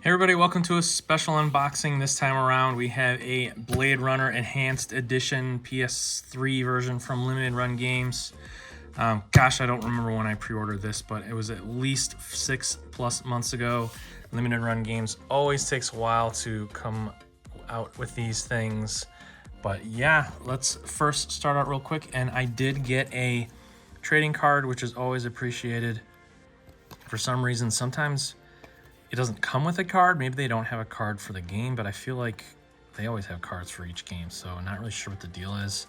Hey everybody, welcome to a special unboxing. This time around we have a Blade Runner Enhanced Edition PS3 version from Limited Run Games. Gosh, I don't remember when I pre-ordered this, but it was at least 6+ months ago. Limited Run Games always takes a while to come out with these things. But yeah, let's first start out real quick. And I did get a trading card, which is always appreciated. For some reason, sometimes it doesn't come with a card. Maybe they don't have a card for the game, but I feel like they always have cards for each game, so I'm not really sure what the deal is.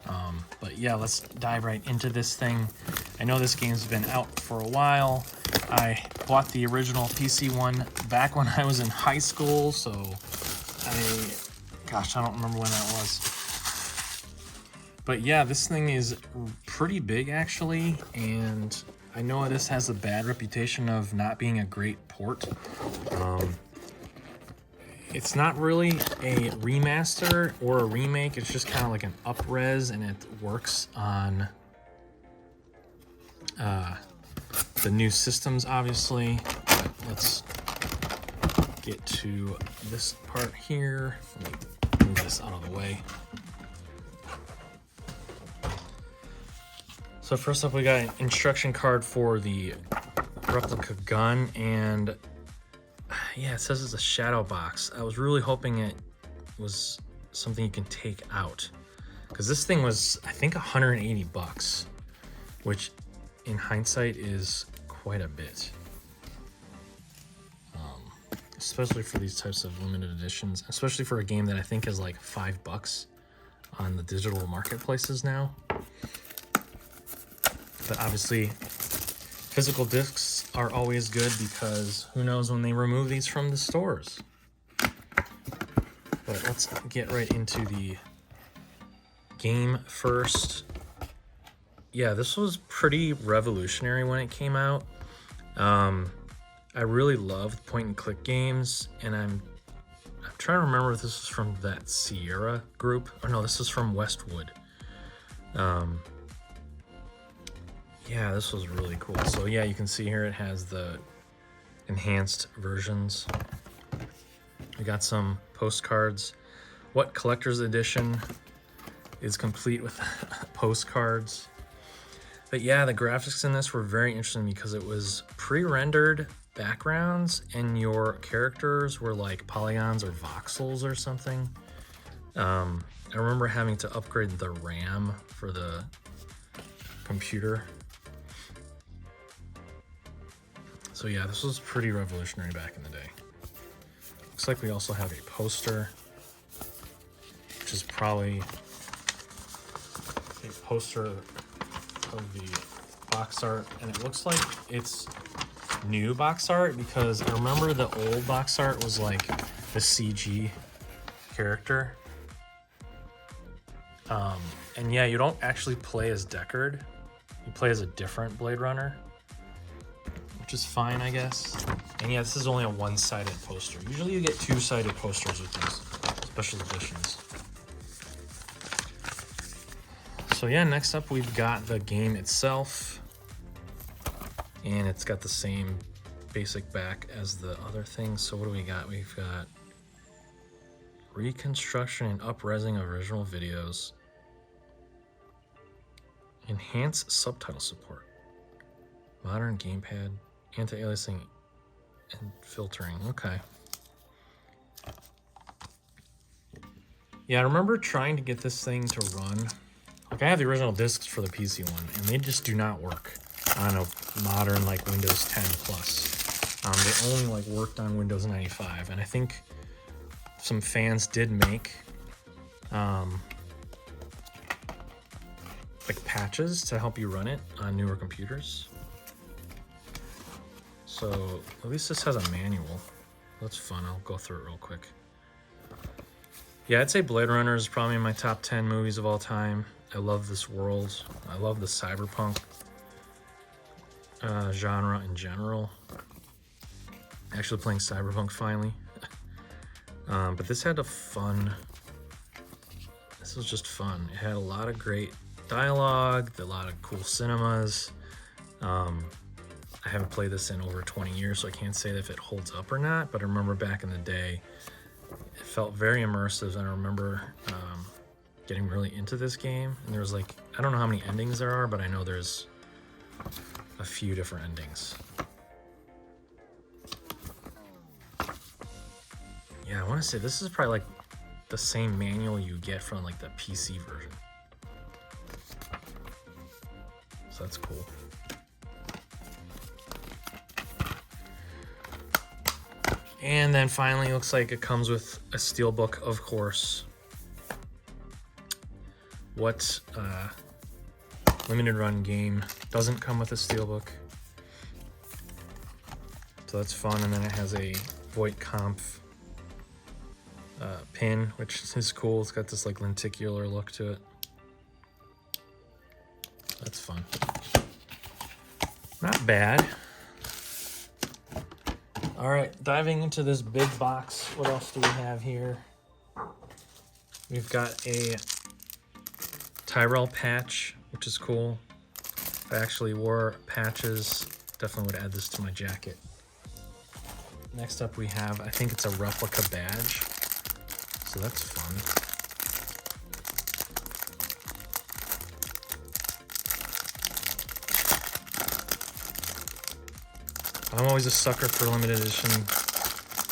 But yeah, let's dive right into this thing. I know this game's been out for a while. I bought the original PC one back when I was in high school, so gosh, I don't remember when that was. But yeah, this thing is pretty big actually, and I know this has a bad reputation of not being a great port. It's not really a remaster or a remake. It's just kind of like an up-res, and it works on the new systems, obviously. But let's get to this part here. Let me move this out of the way. So first up, we got an instruction card for the replica gun, and yeah, it says it's a Shadowbox. I was really hoping it was something you can take out, because this thing was, I think, 180 bucks, which in hindsight is quite a bit. Especially for these types of limited editions, especially for a game that I think is like $5 on the digital marketplaces now. But obviously, physical discs are always good, because who knows when they remove these from the stores. But let's get right into the game first. Yeah, this was pretty revolutionary when it came out. I really loved point-and-click games, and I'm trying to remember if this was from that Sierra group. Or no, this is from Westwood. Yeah, this was really cool. So yeah, you can see here it has the enhanced versions. We got some postcards. What collector's edition is complete with postcards? But yeah, the graphics in this were very interesting, because it was pre-rendered backgrounds and your characters were like polygons or voxels or something. I remember having to upgrade the RAM for the computer. So yeah, this was pretty revolutionary back in the day. Looks like we also have a poster, which is probably a poster of the box art, and it looks like it's new box art, because I remember the old box art was like the CG character. And yeah, you don't actually play as Deckard. You play as a different Blade Runner, which is fine, I guess. And yeah, this is only a one-sided poster. Usually you get two-sided posters with these special editions. So yeah, next up we've got the game itself. And it's got the same basic back as the other things. So what do we got? We've got reconstruction and up-resing of original videos. Enhanced subtitle support. Modern gamepad. Anti-aliasing and filtering. Okay. Yeah, I remember trying to get this thing to run. Like, I have the original discs for the PC one, and they just do not work on a modern, like, Windows 10 Plus. They only, like, worked on Windows 95, and I think some fans did make, like, patches to help you run it on newer computers. So at least this has a manual. That's fun. I'll go through it real quick. Yeah, I'd say Blade Runner is probably in my top 10 movies of all time. I love this world. I love the cyberpunk genre in general. Actually playing cyberpunk finally. But this had a fun... This was just fun. It had a lot of great dialogue, a lot of cool cinemas. I haven't played this in over 20 years, so I can't say if it holds up or not, but I remember back in the day, it felt very immersive, and I remember getting really into this game. And there was like, I don't know how many endings there are, but I know there's a few different endings. Yeah, I want to say this is probably like the same manual you get from like the PC version. So that's cool. And then finally, it looks like it comes with a steelbook, of course. What limited run game doesn't come with a steelbook? So that's fun. And then it has a Voight Kampf pin, which is cool. It's got this like lenticular look to it. That's fun. Not bad. All right, diving into this big box, what else do we have here? We've got a Tyrell patch, which is cool. If I actually wore patches, definitely would add this to my jacket. Next up we have, I think it's a replica badge. So that's fun. I'm always a sucker for limited edition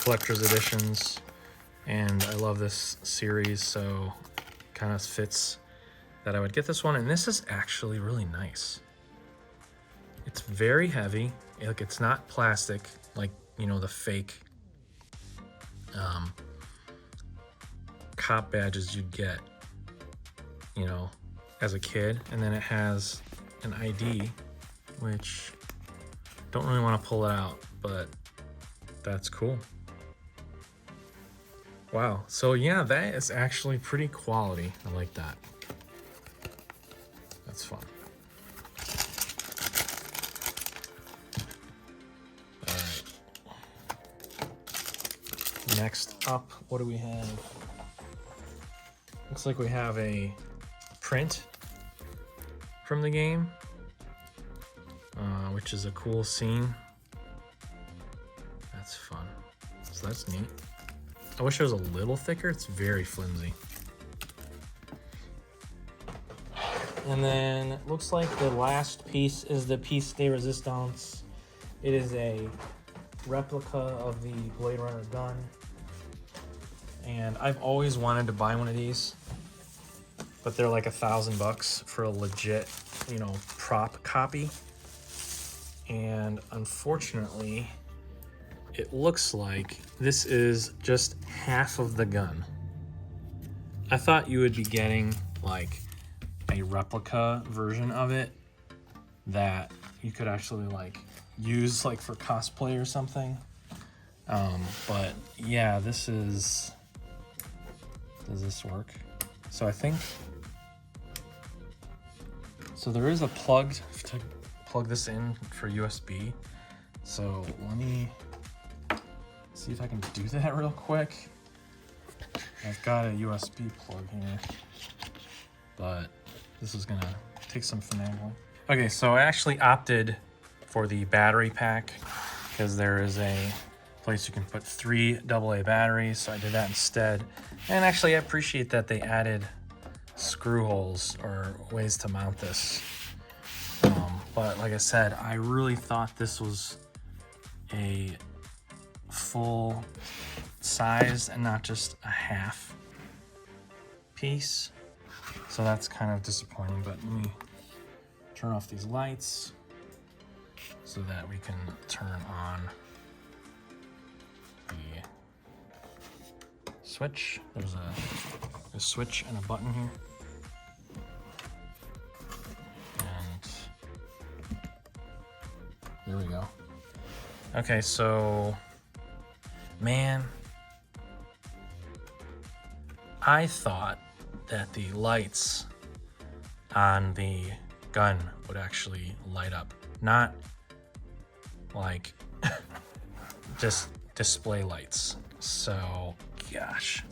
collector's editions, and I love this series, so kind of fits that I would get this one. And this is actually really nice. It's very heavy. Like, it's not plastic like, you know, the fake cop badges you'd get, you know, as a kid. And then it has an ID, which don't really want to pull it out, but that's cool. Wow. So yeah, that is actually pretty quality. I like that. That's fun. All right. Next up, what do we have? Looks like we have a print from the game, which is a cool scene. That's fun. So that's neat. I wish it was a little thicker. It's very flimsy. And then it looks like the last piece is the piece de resistance. It is a replica of the Blade Runner gun. And I've always wanted to buy one of these, but they're like $1,000 for a legit, you know, prop copy. And unfortunately, it looks like this is just half of the gun. I thought you would be getting like a replica version of it that you could actually like use like for cosplay or something. But yeah, this is, does this work? So I think, so there is a plug to plug this in for USB. So let me see if I can do that real quick. I've got a USB plug here, but this is gonna take some finagling. Okay, so I actually opted for the battery pack because there is a place you can put 3 AA batteries, so I did that instead. And actually I appreciate that they added screw holes or ways to mount this. But like I said, I really thought this was a full size and not just a half piece. So that's kind of disappointing, but let me turn off these lights so that we can turn on the switch. There's a switch and a button here. And there we go. Okay, so man, I thought that the lights on the gun would actually light up, not like just display lights. So gosh,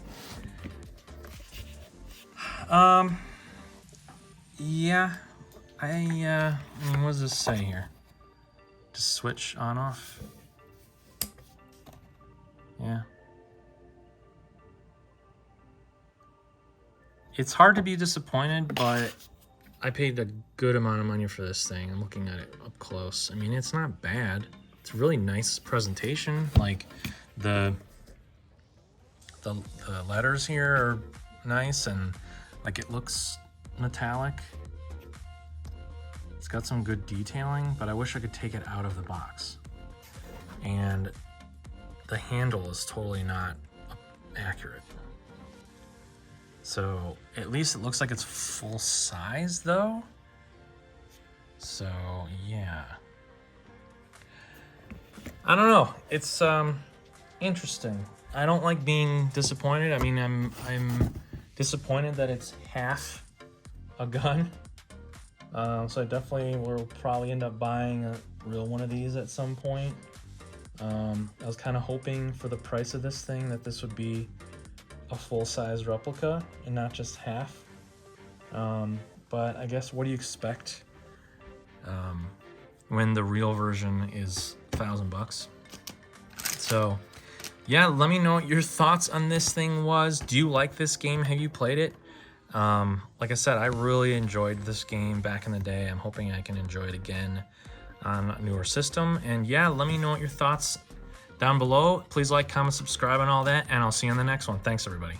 yeah, I mean, what does this say here? Just switch on off. Yeah. It's hard to be disappointed, but I paid a good amount of money for this thing. I'm looking at it up close. I mean, it's not bad. It's really nice presentation. Like the letters here are nice, and like it looks metallic. It's got some good detailing, but I wish I could take it out of the box. And the handle is totally not accurate. So at least it looks like it's full size though. So yeah. I don't know. It's interesting. I don't like being disappointed. I mean, I'm disappointed that it's half a gun. So I definitely will probably end up buying a real one of these at some point. I was kind of hoping for the price of this thing that this would be a full-size replica and not just half. But I guess, what do you expect when the real version is $1,000? So yeah, let me know what your thoughts on this thing was. Do you like this game? Have you played it? Like I said, I really enjoyed this game back in the day. I'm hoping I can enjoy it again on a newer system. And yeah, let me know what your thoughts down below. Please like, comment, subscribe, and all that, and I'll see you on the next one. Thanks, everybody.